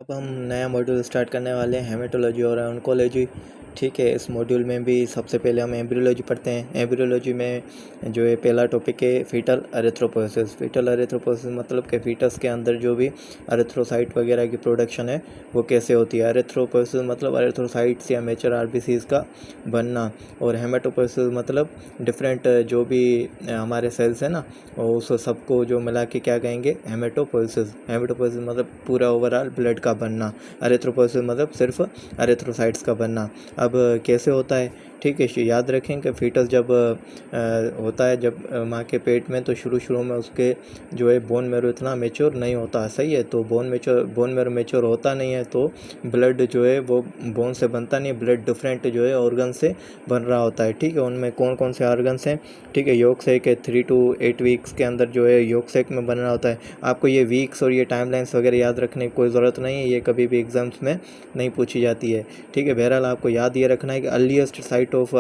अब हम नया मॉड्यूल स्टार्ट करने वाले हैं हेमेटोलॉजी और ऑन्कोलॉजी। ठीक है, इस मॉड्यूल में भी सबसे पहले हम एम्ब्रियोलॉजी पढ़ते हैं। एम्ब्रियोलॉजी में जो है पहला टॉपिक है फीटल एरिथ्रोपोइसिस। फीटल एरिथ्रोपोइसिस मतलब कि फीटस के अंदर जो भी एरिथ्रोसाइट वगैरह की प्रोडक्शन है वो कैसे होती है। एरिथ्रोपोइसिस मतलब एरिथ्रोसाइट्स या मैच्योर आरबीसीज का बनना, और हेमेटोपोइसिस मतलब डिफरेंट जो भी हमारे सेल्स हैं ना, उस सबको जो मिला के क्या कहेंगे, हेमेटोपोइसिस। हेमेटोपोइसिस मतलब पूरा ओवरऑल ब्लड का बनना। एरिथ्रोपोइसिस मतलब सिर्फ एरिथ्रोसाइट्स का बनना। अब कैसे होता है, ठीक है, याद रखें कि फीटस जब होता है, जब माँ के पेट में, तो शुरू में उसके जो है बोन मैरो इतना मेच्योर नहीं होता, सही है। तो बोन मैरो मेच्योर होता नहीं है, तो ब्लड जो है वो बोन से बनता नहीं है, ब्लड डिफरेंट जो है ऑर्गन से बन रहा होता है। ठीक है, उनमें कौन कौन से ऑर्गन्स हैं, ठीक है, योग सेक है 3 to 8 वीक्स के अंदर जो है योग सेक में बन रहा होता है। आपको ये वीक्स और ये टाइमलाइंस वगैरह याद रखने की कोई ज़रूरत नहीं है, ये कभी भी एग्जाम्स में नहीं पूछी जाती है। ठीक है, बहरहाल आपको याद ये रखना है कि अर्लीस्ट साइट ऑफ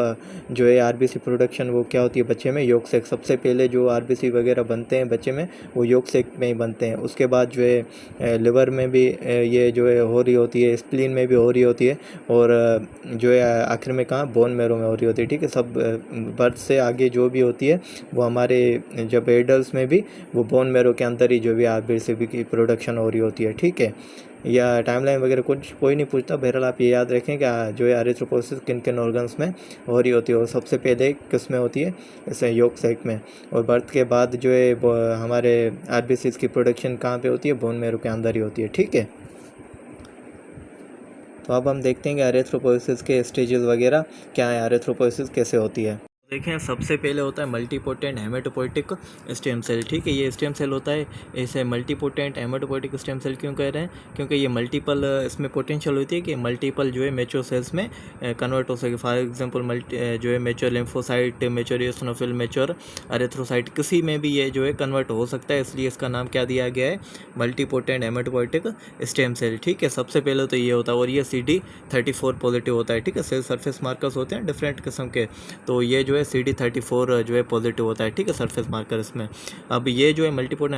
जो है आरबीसी प्रोडक्शन वो क्या होती है बच्चे में, योग सेक। सबसे पहले जो आरबीसी वगैरह बनते हैं बच्चे में वो योग सेक में ही बनते हैं। उसके बाद जो है लिवर में भी ये जो है हो रही होती है, स्प्लीन में भी हो रही होती है, और जो है आखिर में कहाँ, बोन मैरो में हो रही होती है। ठीक है, सब बर्थ से आगे जो भी होती है वो हमारे जब एडल्ट में भी वो बोन मैरो के अंदर ही जो भी आरबीसी की प्रोडक्शन हो रही होती है। ठीक है, या टाइमलाइन वगैरह कुछ कोई नहीं पूछता। बहरहाल आप ये याद रखें कि जो है एरिथ्रोपोइसिस किन किन ऑर्गन्स में हो रही होती है, और सबसे पहले किस में होती है, जैसे योग सेक में। और बर्थ के बाद जो है हमारे आरबीसीज की प्रोडक्शन कहाँ पे होती है, बोन मैरो के अंदर ही होती है। ठीक है, तो अब हम देखते हैं कि एरिथ्रोपोइसिस के स्टेजेस वगैरह क्या है, एरिथ्रोपोइसिस कैसे होती है। देखें, सबसे पहले होता है मल्टीपोटेंट हेमेटोपोइटिक स्टेम सेल। ठीक है, ये स्टेम सेल होता है, इसे मल्टीपोटेंट हेमेटोपोइटिक स्टेम सेल क्यों कह रहे हैं, क्योंकि ये मल्टीपल इसमें पोटेंशियल होती है कि मल्टीपल जो है मैच्योर सेल्स में कन्वर्ट हो सके। फॉर एग्जांपल जो है mature lymphocyte, mature eosinophil, mature erythrocyte, किसी में भी ये जो है कन्वर्ट हो सकता है, इसलिए इसका नाम क्या दिया गया है, मल्टीपोटेंट हेमेटोपोइटिक स्टेम सेल। ठीक है, सबसे पहले तो ये होता है, और ये CD34 पॉजिटिव होता है। ठीक है, सेल सरफेस मार्कर्स होते हैं डिफरेंट किस्म के, तो ये जो है CD34 जो है पॉजिटिव होता है। ठीक है, सरफेस मार्कर इसमें। अब ये जो है मल्टीपोटेंट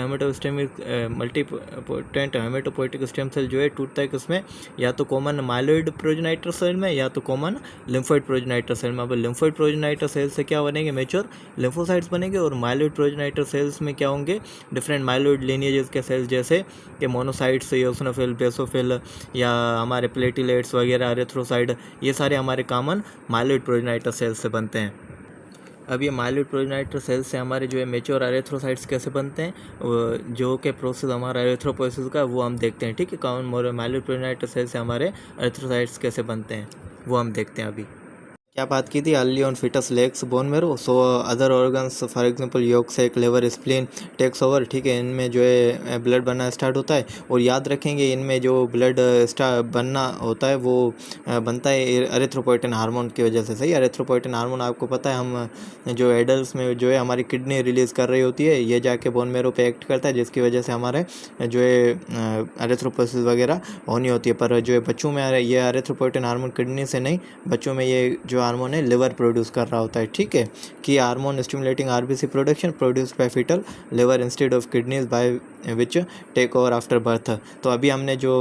हेमेटोपोइटिक स्टेम सेल जो है टूटता है किसमें, या तो कॉमन माइलोइड प्रोजेनाइटर सेल में, या तो कॉमन लिम्फोइड प्रोजेनाइटर सेल में। अब लिम्फोइड प्रोजेनाइटर सेल से क्या बनेंगे, मैच्योर लिम्फोसाइट्स बनेंगे, और माइलोइड प्रोजेनाइटर सेल्स में क्या होंगे, डिफरेंट माइलोइड लिनिएजेस के सेल्स, जैसे कि मोनोसाइट्स, इओसिनोफिल, बेसोफिल, या हमारे प्लेटिलेट्स वगैरह, एरिथ्रोसाइट, ये सारे हमारे कॉमन माइलोइड प्रोजेनाइटर सेल्स से बनते हैं। अब ये माइलोइड प्रोजेनाइटर सेल्स से हमारे जो है मैच्योर एरिथ्रोसाइट्स कैसे बनते हैं, जो कि प्रोसेस हमारा एरिथ्रोपोइसिस का, वो हम देखते हैं। ठीक है, कौन माइलोइड प्रोजेनाइटर सेल्स से हमारे एरिथ्रोसाइट्स कैसे बनते हैं वो हम देखते हैं। अभी क्या बात की थी, early on fetus legs bone marrow, so other organs for example yolk sac, liver, spleen takes over. ठीक है, इनमें जो है ब्लड बनना स्टार्ट होता है, और याद रखेंगे इनमें जो ब्लड बनना होता है वो बनता है एरिथ्रोपोइटिन हार्मोन की वजह से। सही, एरिथ्रोपोइटिन हार्मोन आपको पता है, हम जो एडल्ट में जो है हमारी किडनी रिलीज़ कर रही होती है, ये जाके बोन मैरो पे एक्ट करता है, जिसकी वजह से हमारे जो है एरिथ्रोपोइसिस वगैरह होनी होती है। पर जो है बच्चों में ये एरिथ्रोपोइटिन हार्मोन किडनी से नहीं, बच्चों में ये जो हार्मोन है लिवर प्रोड्यूस कर रहा होता है। ठीक है, कि hormone stimulating RBC production produced by fetal liver instead of kidneys by which take over after birth. तो अभी हमने जो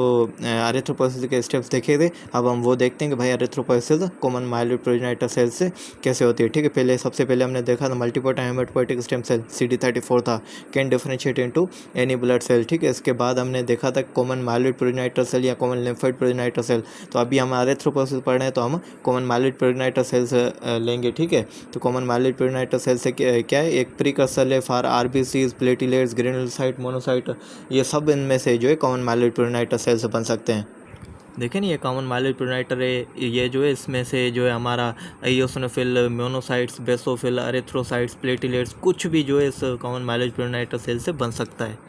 एरिथ्रोपोइसिस के स्टेप्स देखे थे, अब हम वो देखते हैं कि भाई erythropoiesis common myeloid progenitor cell से कैसे होती है। ठीक है, पहले सबसे पहले हमने देखा था multipotent haematopoietic stem cell, CD34 था, can differentiate into any blood cell. ठीक है, इसके बाद हमने देखा था कॉमन माइलोइड प्रोजेनाइटर सेल या कॉमन लिम्फोइड प्रोजेनाइटर सेल। तो अभी हम एरिथ्रोपोइसिस पढ़ रहे हैं, तो हम कॉमन माइलोइड प्रोजेनाइटर सेल्स लेंगे। ठीक है, तो कॉमन माइलोइड प्रोजेनाइटर सेल से क्या है, एक प्रीकर्सर है for RBCs, platelets, granulocyte, monocyte, ये सब इनमें से जो है कॉमन माइलोइड प्रोजेनाइटर सेल से बन सकते हैं। देखें नहीं, ये कॉमन माइलोइड प्रोजेनाइटर है, ये जो है इसमें से जो है हमारा eosinophil, monocytes, basophil, erythrocytes, platelets, कुछ भी जो है इस कॉमन माइलोइड प्रोजेनाइटर सेल से बन सकता है।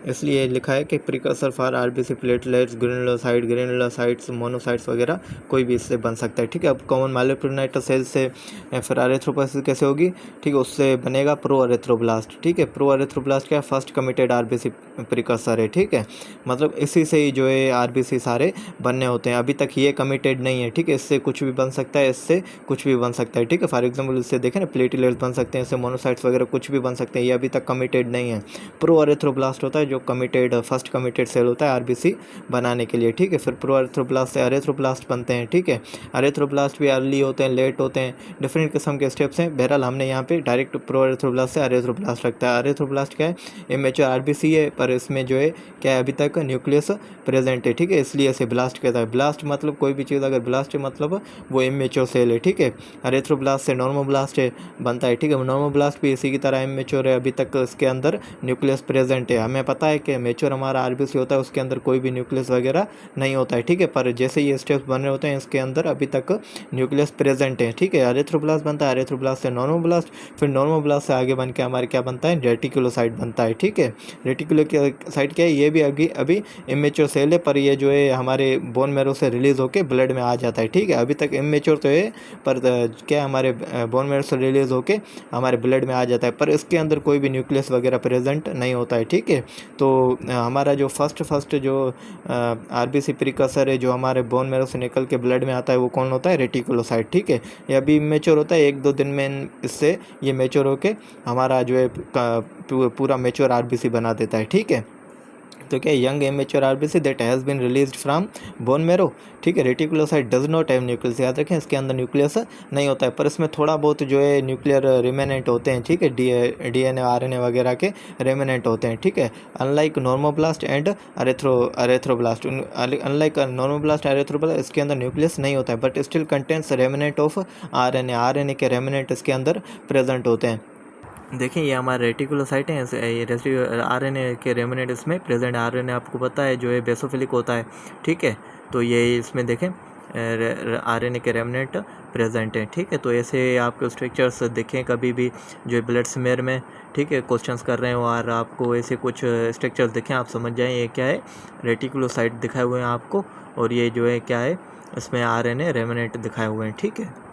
इसलिए लिखा है कि precursor for RBC, platelets, granulocytes, monocytes वगैरह कोई भी इससे बन सकता है। ठीक है, अब कॉमन माइलोइड प्रोजेनाइटर सेल से फिर एरिथ्रोपोइसिस कैसे होगी, ठीक है, उससे बनेगा प्रो एरिथ्रोब्लास्ट। ठीक है, प्रो एरिथ्रोब्लास्ट क्या, फर्स्ट कमिटेड आरबीसी प्रिकर्सर है। ठीक है, मतलब इसी से ही जो है आरबीसी सारे बनने होते हैं, अभी तक ये कमिटेड नहीं है। ठीक है, इससे कुछ भी बन सकता है, इससे कुछ भी बन सकता है। ठीक है, फॉर एग्जाम्पल इससे देखें ना, प्लेटिलेट्स बन सकते हैं, इससे मोनोसाइट्स वगैरह कुछ भी बन सकते हैं, ये अभी तक कमिटेड नहीं है। प्रो एरिथ्रोब्लास्ट होता है जो जो फर्स्ट कमिटेड सेल होता है आरबीसी बनाने के लिए, ठीक है। फिर प्रो एरिथ्रोब्लास्ट से एरिथ्रोब्लास्ट बनते हैं, ठीक है। एरिथ्रोब्लास्ट भी अर्ली होते हैं, लेट होते हैं, डिफरेंट किस्म के स्टेप्स हैं। बहरहाल हमने यहाँ पे डायरेक्ट प्रो एरिथ्रोब्लास्ट से एरिथ्रोब्लास्ट रखता है। एरिथ्रोब्लास्ट क्या है, इमेच्योर आरबीसी है, पर इसमें जो है क्या है, अभी तक न्यूक्लियस प्रेजेंट है, ठीक है, इसलिए इसे ब्लास्ट कहता है। ब्लास्ट मतलब कोई भी चीज़ अगर ब्लास्ट है मतलब वो इमेच्योर सेल है, ठीक है। एरिथ्रोब्लास्ट से नॉर्मोब्लास्ट है बनता है, ठीक है। नॉर्मोब्लास्ट भी इसी की तरह इमेच्योर है, अभी तक इसके अंदर न्यूक्लियस प्रेजेंट है। हमें पता है कि मेच्योर हमारा आरबीसी होता है उसके अंदर कोई भी न्यूक्लियस वगैरह नहीं होता है, ठीक है। पर जैसे ये स्टेप्स बन रहे होते हैं इसके अंदर अभी तक न्यूक्लियस प्रेजेंट है, ठीक है। एरिथ्रोब्लास्ट बनता है, एरिथ्रोब्लास्ट से नॉर्मोब्लास्ट, फिर नॉर्मोब्लास्ट से आगे बन के हमारे क्या बनता है, रेटिकुलोसाइट बनता है, ठीक है। रेटिकुलोसाइट क्या है, ये भी अभी इमेच्योर सेल है, पर ये जो है हमारे बोन मैरो से रिलीज होकर ब्लड में आ जाता है, ठीक है। अभी तक इमेच्योर तो है, पर क्या हमारे बोन मैरो से रिलीज होकर हमारे ब्लड में आ जाता है, पर इसके अंदर कोई भी न्यूक्लियस वगैरह प्रेजेंट नहीं होता है, ठीक है। तो हमारा जो फर्स्ट जो आरबीसी प्रिकसर है जो हमारे बोन मैरो से निकल के ब्लड में आता है वो कौन होता है, रेटिकुलोसाइट, ठीक है। ये अभी मेच्योर होता है, 1-2 दिन में इससे ये मेच्योर होके हमारा जो है पूरा मेच्योर आरबीसी बना देता है, ठीक है। तो क्या young immature RBC that has been released from bone marrow, ठीक है। Reticulocyte does not have nucleus, याद रखें इसके अंदर न्यूक्लियस नहीं होता है, पर इसमें थोड़ा बहुत जो है न्यूक्लियर रिमेनेंट होते हैं, ठीक है। डीएनए आरएनए वगैरह के रिमेनेंट होते हैं, ठीक है। Unlike normoblast and erythroblast, unlike normoblast erythroblast इसके अंदर न्यूक्लियस नहीं होता है, but still contents remnant of RNA के रेमिनेंट इसके अंदर प्रेजेंट होते हैं। देखिए ये हमारे रेटिकुलोसाइट हैं, ये आरएनए के रेमिनेंट इसमें प्रेजेंट है। आरएनए आपको पता है जो है बेसोफिलिक होता है, ठीक है। तो ये इसमें देखें आरएनए के रेमिनेंट प्रेजेंट हैं, ठीक है। तो ऐसे आपको स्ट्रक्चर्स देखें कभी भी जो ब्लड स्मेयर में, ठीक है, क्वेश्चंस कर रहे हो और आपको ऐसे कुछ स्ट्रक्चर्स देखें, आप समझ जाएं ये क्या है, रेटिकुलोसाइट दिखाए हुए हैं आपको, और ये जो है क्या है, इसमें आरएनए रेमिनेंट दिखाए हुए हैं, ठीक है।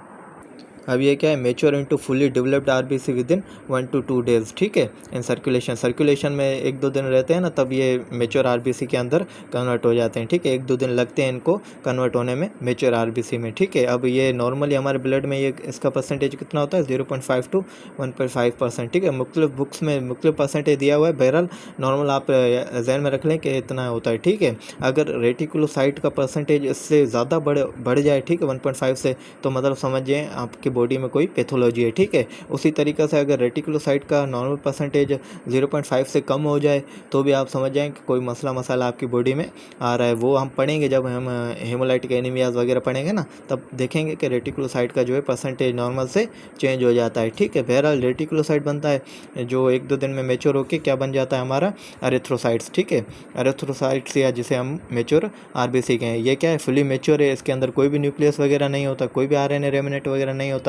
अब ये क्या है, mature into fully developed RBC with in 1 to 2 days, ठीक है। इन सर्कुलेशन में 1-2 दिन रहते हैं ना, तब ये मेच्योर आरबीसी के अंदर कन्वर्ट हो जाते हैं, ठीक है। 1-2 दिन लगते हैं इनको कन्वर्ट होने में मेच्योर आरबीसी में, ठीक है। अब ये नॉर्मली हमारे ब्लड में ये इसका परसेंटेज कितना होता है, 0.5 to 1.5%, ठीक है। मुख्तलिफ बुक्स में मुख्तलिफ परसेंटेज दिया हुआ है, बहरहाल नॉर्मल आप जहन में रख लें कि इतना होता है, ठीक है। अगर रेटिकुलोसाइट का परसेंटेज इससे ज़्यादा बढ़ जाए, ठीक है, 1.5 से, तो मतलब समझिए आपकी बॉडी में कोई पैथोलॉजी है, ठीक है। उसी तरीके से अगर रेटिकुलोसाइट का नॉर्मल परसेंटेज 0.5 से कम हो जाए तो भी आप समझ जाएं कि कोई मसला आपकी बॉडी में आ रहा है। वो हम पढ़ेंगे जब हम हेमोलाइटिक एनीमियाज वगैरह पढ़ेंगे ना, तब देखेंगे कि रेटिकुलोसाइट का जो है परसेंटेज नॉर्मल से चेंज हो जाता है, ठीक है। बहरहाल रेटिकुलोसाइट बनता है जो 1-2 दिन में मेच्योर होकर क्या बन जाता है, हमारा एरिथ्रोसाइट्स, ठीक है। एरिथ्रोसाइट्स या जिसे हम मेच्योर आरबीसी कहें, ये क्या है, फुली मेच्योर है, इसके अंदर कोई भी न्यूक्लियस वगैरह नहीं होता, कोई भी आरएनए रेमिनेंट वगैरह नहीं होता,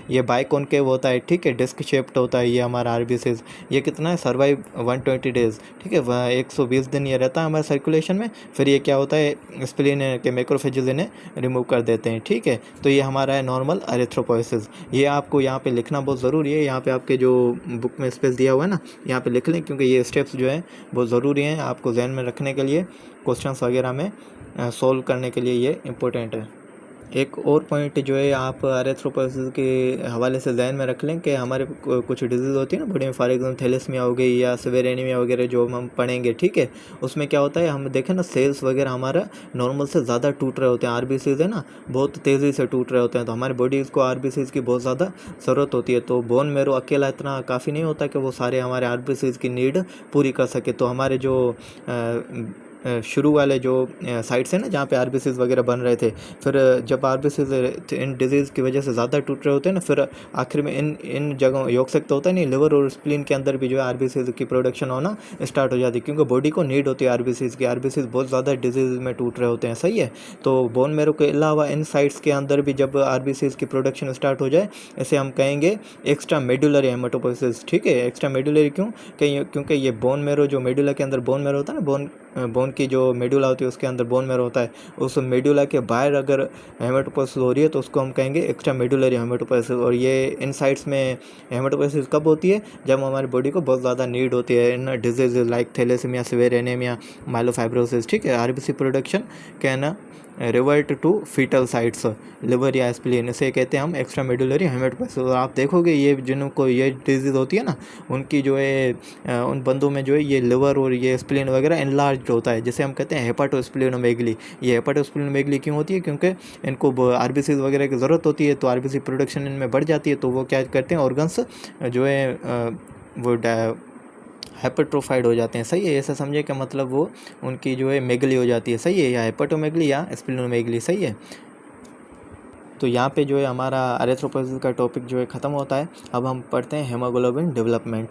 ये बाइकॉनकेव होता है, ठीक है, डिस्क शेप्ड होता है ये हमारा आरबीसीज। ये कितना है, सर्वाइव 120 डेज, ठीक है, 120 दिन ये रहता है हमारे सर्कुलेशन में। फिर ये क्या होता है, स्प्लीन के मैक्रोफेजेस इन्हें रिमूव कर देते हैं, ठीक है। तो ये हमारा है नॉर्मल एरिथ्रोपोइसिस। ये आपको यहाँ पे लिखना बहुत ज़रूरी है, यहाँ पे आपके जो बुक में स्पेस दिया हुआ है ना, यहाँ पे लिख लें, क्योंकि ये स्टेप्स जो है बहुत ज़रूरी हैं आपको जहन में रखने के लिए, क्वेश्चंस वगैरह में सॉल्व करने के लिए ये इम्पोर्टेंट है। एक और पॉइंट जो है आप एरिथ्रोपोइसिस के हवाले से ध्यान में रख लें कि हमारे कुछ डिजीज़ होती है ना बॉडी में, फॉर एग्जाम्पल थैलेसीमिया हो गई या सीवियर एनीमिया वगैरह जो हम पढ़ेंगे, ठीक है। उसमें क्या होता है, हम देखें ना सेल्स वगैरह हमारा नॉर्मल से ज़्यादा टूट रहे होते हैं, आरबीसीज है ना बहुत तेज़ी से टूट रहे होते हैं, तो हमारी बॉडीज़ को आरबीसीज की बहुत ज़्यादा ज़रूरत होती है। तो बोन मैरो अकेला इतना काफ़ी नहीं होता कि वो सारे हमारे आरबीसीज की नीड पूरी कर सके। तो हमारे जो शुरू वाले जो साइट्स हैं ना जहाँ पे आरबीसीज वगैरह बन रहे थे, फिर जब आरबीसीज इन डिजीज़ की वजह से ज़्यादा टूट रहे होते हैं ना, फिर आखिर में इन जगहों योग सकता होता है नहीं, लिवर और स्प्लीन के अंदर भी जो है आरबीसीज की प्रोडक्शन होना स्टार्ट हो जाती है, क्योंकि बॉडी को नीड होती है आरबीसीज की। आरबीसीज बहुत ज़्यादा डिजीज़ में टूट रहे होते हैं, सही है। तो बोन मैरो के अलावा इन साइट्स के अंदर भी जब आरबीसीज की प्रोडक्शन स्टार्ट हो जाए, इसे हम कहेंगे एक्स्ट्रा मेडुलरी हेमाटोपोइसिस, ठीक है। एक्स्ट्रा मेडुलरी क्यों, क्योंकि ये बोन मैरो जो मेडुला के अंदर बोन मैरो होता है ना, बोन बोन की जो मेडुला होती है उसके अंदर बोन मैरो होता है, उस मेडुला के बाहर अगर हेमेटोपोइसिस हो रही है तो उसको हम कहेंगे एक्स्ट्रा मेडुलरी हेमेटोपोइसिस। और ये इन साइट्स में हेमेटोपोइसिस कब होती है, जब हमारी बॉडी को बहुत ज़्यादा नीड होती है in disease like thalassemia, severe anemia, myelofibrosis. ठीक है, RBC production can revert to fetal sites, liver या स्प्लीन, इसे कहते हैं हम एक्स्ट्रा मेडुलरी हेमेटोपोइसिस। और आप देखोगे ये जिनको ये डिजीज़ होती है ना, उनकी जो है उन बंदों में जो है ये लिवर और ये स्प्लीन वगैरह इनलार्ज होता है, जिसे हम कहते हैं हेपाटोस्प्लीनोमेगली। ये हेपाटोस्प्लीनोमेगली क्यों होती है, क्योंकि इनको आरबीसी वगैरह की ज़रूरत होती है, तो आरबीसी प्रोडक्शन इनमें बढ़ जाती है, तो वो क्या करते हैं, ऑर्गन्स जो है वो हाइपरट्रोफाइड हो जाते हैं। सही है, ऐसा समझे कि मतलब वो उनकी जो है मेगली हो जाती है। सही है, या हेपेटोमेगली या स्प्लीनोमेगली। सही है, तो यहाँ पे जो है हमारा एरिथ्रोपोइसिस का टॉपिक जो है ख़त्म होता है। अब हम पढ़ते हैं हेमोग्लोबिन डेवलपमेंट।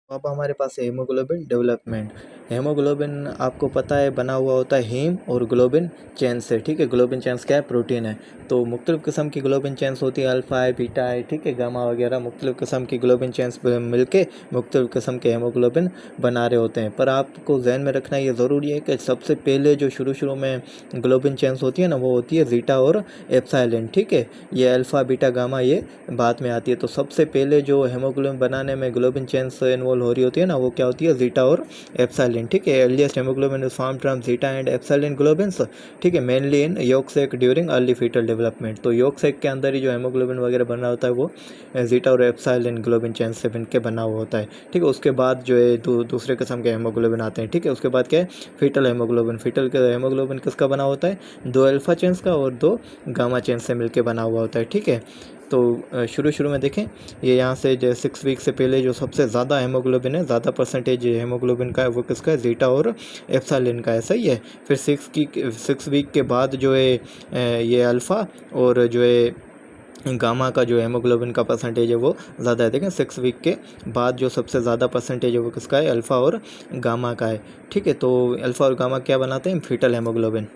अब हमारे पास है हीमोग्लोबिन डेवलपमेंट। हेमोग्लोबिन आपको पता है बना हुआ होता है हीम और ग्लोबिन चेन से। ठीक है, ग्लोबिन चेन्स क्या है, प्रोटीन है। तो मुख्तलिफ़ किस्म की ग्लोबिन चेन्स होती है, अल्फ़ा है, बीटा है, ठीक है, गामा वगैरह। मुख्तलिफ़ किस्म की ग्लोबिन चेन्स मिलके मुख्तलिफ़ किस्म के हेमोग्लोबिन बना रहे होते हैं। पर आपको जहन में रखना ये ज़रूरी है कि सबसे पहले जो शुरू में ग्लोबिन चेन्स होती है ना, वो होती है ज़ीटा और एप्सिलॉन। ठीक है, ये अल्फ़ा बीटा गामा ये बाद में आती है। तो सबसे पहले जो हेमोग्लोबिन बनाने में ग्लोबिन चेन्स इन्वॉल्व हो रही होती है ना, वो क्या होती है, ज़ीटा और एप्सिलॉन। ठीक है, earliest hemoglobin is formed from zeta and epsilon globins. ठीक है, mainly in yolk sac during early fetal development. तो यॉक सैक के अंदर ही जो हेमोग्लोबिन वगैरह बन रहा होता है वो ज़ीटा और एप्सिलॉन ग्लोबिन चेन से बन के बना हुआ होता है। ठीक है, उसके बाद जो है दूसरे किस्म के हेमोग्लोबिन आते हैं। ठीक है, उसके बाद क्या है, फीटल हेमोग्लोबिन। फीटल के हेमोग्लोबिन किसका बना होता है, 2 अल्फ़ा चेन्स का और 2 गामा चेन्स से मिलकर बना हुआ होता है। ठीक है, तो शुरू में देखें, ये यहाँ से जो 6 वीक से पहले जो सबसे ज़्यादा हेमोग्लोबिन है, ज़्यादा परसेंटेज हेमोग्लोबिन का है, वो किसका है, ज़ीटा और एप्सिलॉन का है। सही है, फिर 6 वीक के बाद जो है ये अल्फ़ा और जो है गामा का जो हेमोग्लोबिन का परसेंटेज है वो ज़्यादा है। देखें, 6 वीक के बाद जो सबसे ज़्यादा परसेंटेज है वो किसका है, अल्फ़ा और गामा का है। ठीक है, तो अल्फ़ा और गामा क्या बनाते हैं, फीटल हेमोग्लोबिन।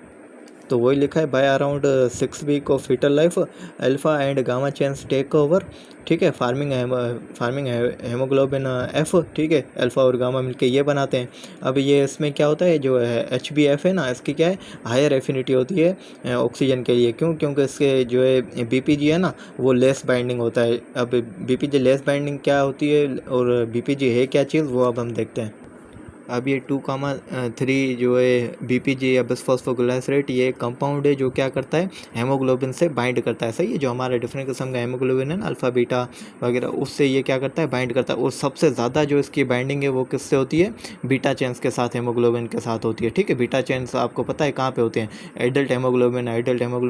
तो वही लिखा है, by around 6 week of fetal life alpha and gamma chains take over. ठीक है, फार्मिंग हेमोग्लोबिन एफ। ठीक है, अल्फ़ा और गामा मिलके ये बनाते हैं। अब ये इसमें क्या होता है, जो है HbF है ना, इसकी क्या है, हायर एफिनिटी होती है ऑक्सीजन के लिए। क्यों, क्योंकि इसके जो है BPG है ना, वो लेस बाइंडिंग होता है। अब BPG लेस बाइंडिंग क्या होती है और BPG है क्या चीज़, वो अब हम देखते हैं। अब ये 2,3 जो है BPG या बिसफॉस्फोग्लिसरेट, ये कंपाउंड है जो क्या करता है, हेमोग्लोबिन से बाइंड करता है। सही है, जो हमारे डिफरेंट किस्म का हेमोग्लोबिन है ना, अल्फ़ा बीटा वगैरह, उससे ये क्या करता है, बाइंड करता है। और सबसे ज़्यादा जो इसकी बाइंडिंग है वो किससे होती है, बीटा चेन्स के साथ, हेमोग्लोबिन के साथ होती है। ठीक है, बीटा चेन्स आपको पता है कहाँ पे होते हैं, एडल्ट हेमोग्लोबिन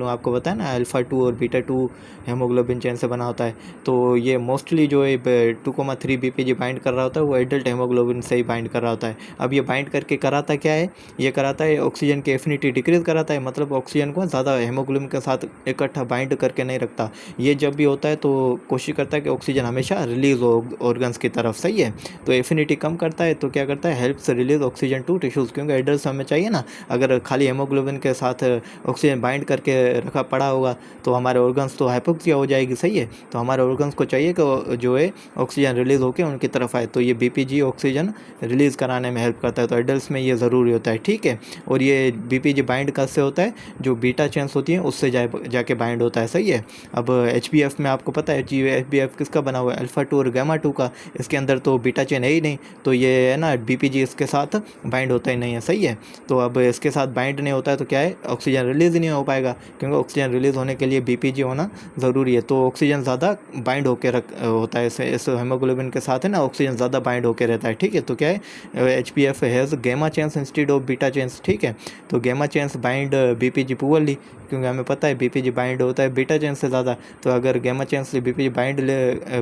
आपको पता है ना, अल्फ़ा 2 और बीटा 2 हेमोग्लोबिन चेन से बना होता है। तो ये मोस्टली जो है 2,3 BPG बाइंड कर रहा होता है, वो एडल्ट हेमोग्लोबिन से ही बाइंड कर रहा होता है। अब ये बाइंड करके कराता क्या है, ये कराता है ऑक्सीजन की एफिनिटी डिक्रीज कराता है, मतलब ऑक्सीजन को ज़्यादा हेमोग्लोबिन के साथ इकट्ठा बाइंड करके नहीं रखता। ये जब भी होता है तो कोशिश करता है कि ऑक्सीजन हमेशा रिलीज हो ऑर्गन्स की तरफ। सही है, तो एफिनिटी कम करता है, तो क्या करता है, helps release oxygen to tissues, क्योंकि एडल्ट हमें चाहिए ना, अगर खाली हेमोग्लोबिन के साथ ऑक्सीजन बाइंड करके रखा पड़ा होगा तो हमारे ऑर्गन्स तो हाइपोक्सिया हो जाएगी। सही है, तो हमारे ऑर्गन्स को चाहिए कि जो है ऑक्सीजन रिलीज होकर उनकी तरफ आए, तो ये BPG ऑक्सीजन रिलीज़ कराने में हेल्प करता है। तो एडल्ट्स में ये ज़रूरी होता है। ठीक है, और ये BPG बाइंड कैसे होता है, जो बीटा चेन्स होती हैं उससे जाके बाइंड होता है। सही है, अब HbF में आपको पता है HbF किसका बना हुआ है, अल्फ़ा 2 और गामा 2 का। इसके अंदर तो बीटा चेन है ही नहीं, तो ये है ना, BPG इसके साथ बाइंड होता ही नहीं है। सही है, तो अब इसके साथ बाइंड नहीं होता है तो क्या है, ऑक्सीजन रिलीज़ नहीं हो पाएगा, क्योंकि ऑक्सीजन रिलीज़ होने के लिए BPG होना ज़रूरी है। तो ऑक्सीजन ज़्यादा बाइंड होकर होता है, इस हेमोग्लोबिन के साथ है ना, ऑक्सीजन ज़्यादा बाइंड होकर रहता है। ठीक है, तो क्या है, HbF has gamma chains instead of beta chains. ठीक है, तो gamma chains bind BPG poorly, क्योंकि हमें पता है BPG बाइंड होता है बीटा चेन्स से ज़्यादा। तो अगर गामा चेन्स से BPG बाइंड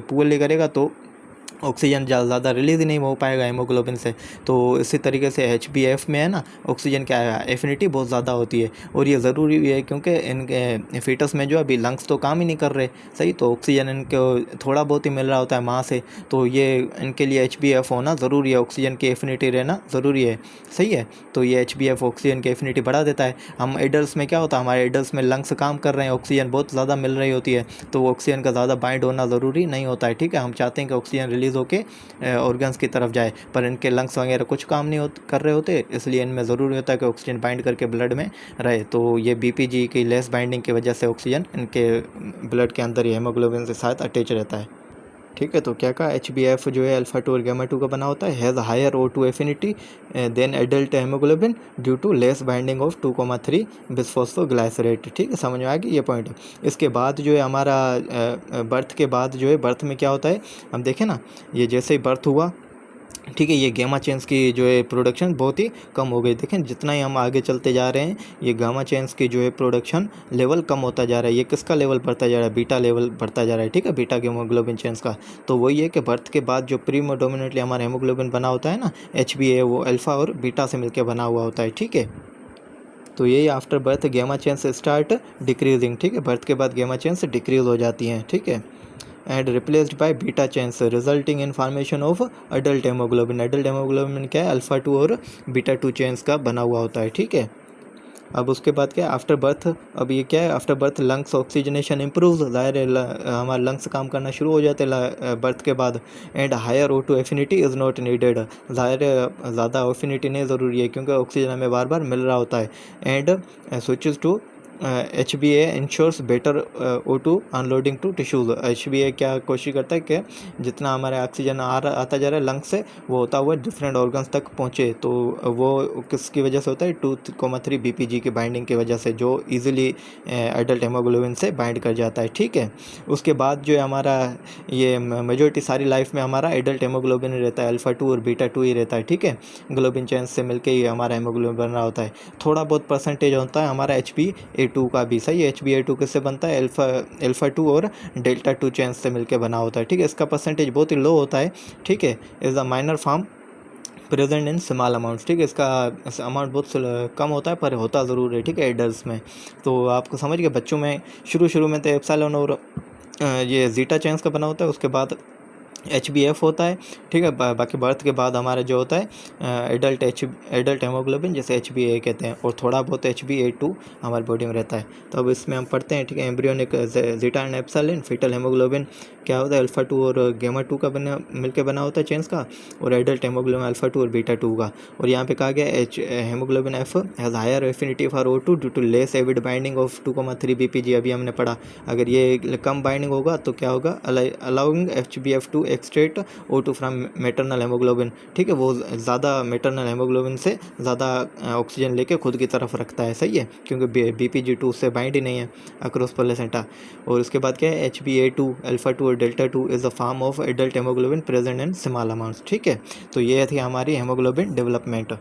पुअरली करेगा तो ऑक्सीजन ज़्यादा रिलीज़ ही नहीं हो पाएगा हेमोग्लोबिन से। तो इसी तरीके से HbF में है ना, ऑक्सीजन क्या है, एफिनिटी बहुत ज़्यादा होती है। और ये ज़रूरी भी है क्योंकि इनके फीटस में जो अभी लंग्स तो काम ही नहीं कर रहे। सही, तो ऑक्सीजन इनको थोड़ा बहुत ही मिल रहा होता है माँ से, तो ये इनके लिए HbF होना ज़रूरी है, ऑक्सीजन की एफिनिटी रहना ज़रूरी है। सही है, तो ये HbF ऑक्सीजन की एफिनिटी बढ़ा देता है। हम एडल्ट्स में क्या होता है, हमारे एडल्ट्स में लंग्स काम कर रहे हैं, ऑक्सीजन बहुत ज़्यादा मिल रही होती है, तो ऑक्सीजन का ज़्यादा बाइंड होना ज़रूरी नहीं होता है। ठीक है, हम चाहते हैं कि ऑक्सीजन रिलीज रिलीज़ होके ऑर्गन्स की तरफ जाए, पर इनके लंग्स वगैरह कुछ काम नहीं कर रहे होते, इसलिए इनमें ज़रूरी होता है कि ऑक्सीजन बाइंड करके ब्लड में रहे। तो ये BPG की लेस बाइंडिंग की वजह से ऑक्सीजन इनके ब्लड के अंदर ही हीमोग्लोबिन के साथ अटैच रहता है। ठीक है, तो क्या कहा, HbF जो है अल्फा 2 और गामा 2 का बना होता है, has higher O2 affinity than adult hemoglobin due to less binding of 2,3 bisphosphoglycerate. ठीक है, समझ में आ गई ये पॉइंट। इसके बाद जो है हमारा बर्थ के बाद जो है, बर्थ में क्या होता है, हम देखें ना, ये जैसे ही बर्थ हुआ, ठीक है, ये गामा चेन्स की जो है प्रोडक्शन बहुत ही कम हो गई। देखें जितना ही हम आगे चलते जा रहे हैं, ये गामा चेन्स की जो है प्रोडक्शन लेवल कम होता जा रहा है। ये किसका लेवल बढ़ता जा रहा है, बीटा लेवल बढ़ता जा रहा है। ठीक है, बीटा हीमोग्लोबिन चेन्स का। तो वही है कि बर्थ के बाद जो प्रीमोडोमिनेटली हमारा हीमोग्लोबिन बना होता है ना, HbA, वो अल्फा और बीटा से मिलकर बना हुआ होता है। ठीक है, तो यही after birth gamma chains start decreasing. ठीक है, बर्थ के बाद गामा चेन्स डिक्रीज हो जाती हैं। ठीक है, and replaced by beta chains resulting in formation of adult haemoglobin. Adult haemoglobin क्या है, अल्फा 2 और बीटा 2 चेन्स का बना हुआ होता है। ठीक है, अब उसके बाद क्या है, आफ्टर बर्थ, अब ये क्या है, after birth lungs oxygenation improve, ज़ाहिर है हमारे लंग्स काम करना शुरू हो जाते हैं बर्थ के बाद। And higher O2 affinity is not needed, ज़ाहिर है ज़्यादा एफिनिटी नहीं ज़रूरी है, क्योंकि ऑक्सीजन हमें बार बार मिल रहा होता है। And switches to HbA ensures better O2 unloading to tissues. HbA क्या कोशिश करता है कि जितना हमारे ऑक्सीजन आता जा रहा है लंग्स से, वो होता हुआ डिफरेंट ऑर्गन्स तक पहुँचे। तो वो किसकी वजह से होता है, 2,3 BPG की बाइंडिंग की वजह से, जो इजीली एडल्ट हेमोग्लोबिन से बाइंड कर जाता है। ठीक है, उसके बाद जो है हमारा ये मेजोरिटी सारी लाइफ में हमारा एडल्ट हेमोग्लोबिन रहता है, अल्फा 2 और बीटा 2 ही रहता है। ठीक है, ग्लोबिन चेन से मिलकर ही हमारा हेमोग्लोबिन बन रहा होता है। थोड़ा बहुत परसेंटेज होता है हमारा HbA2 का भी। सही है, HbA2 किससे बनता है, अल्फा 2 और डेल्टा 2 चेन से मिलकर बना होता है। ठीक है, इसका परसेंटेज बहुत ही लो होता है। ठीक है, is a minor form present in small amounts. ठीक है, इसका अमाउंट बहुत कम होता है, पर होता ज़रूर है। ठीक है, एडल्ट्स में। तो आपको समझ गए, बच्चों में शुरू में तो एप्सिलॉन और ये जीटा चेन्स का बना होता है, उसके बाद HbF होता है। ठीक है, बाकी बर्थ के बाद हमारा जो होता है एडल्ट हेमोग्लोबिन, जैसे HbA कहते हैं, और थोड़ा बहुत HbA2 हमारी बॉडी में रहता है। तो अब इसमें हम पढ़ते हैं। ठीक है, embryonic zeta and epsilon, fetal hemoglobin क्या होता है, अल्फा 2 और गामा 2 का मिलकर बना होता है चेन्स का, और एडल्ट हेमोग्लोबिन अल्फा 2 और बीटा 2 का। और यहाँ पे कहा गया hemoglobin F has higher affinity for O2 due to less avid binding of 2,3 BPG। अभी हमने पढ़ा, अगर ये कम बाइंडिंग होगा तो क्या होगा, allowing HbF to एक्सट्रेट O2 from maternal haemoglobin. ठीक है, वो ज़्यादा मैटरनल हेमोग्लोबिन से ज़्यादा ऑक्सीजन लेके खुद की तरफ रखता है। सही है, क्योंकि BPG2 से बाइंड ही नहीं है अक्रॉस प्लेसेंटा। और उसके बाद क्या है, HbA2, अल्फा 2 और delta 2 is a form of adult haemoglobin present in small amounts. ठीक है, तो ये थी हमारी हेमोग्लोबिन डेवलपमेंट।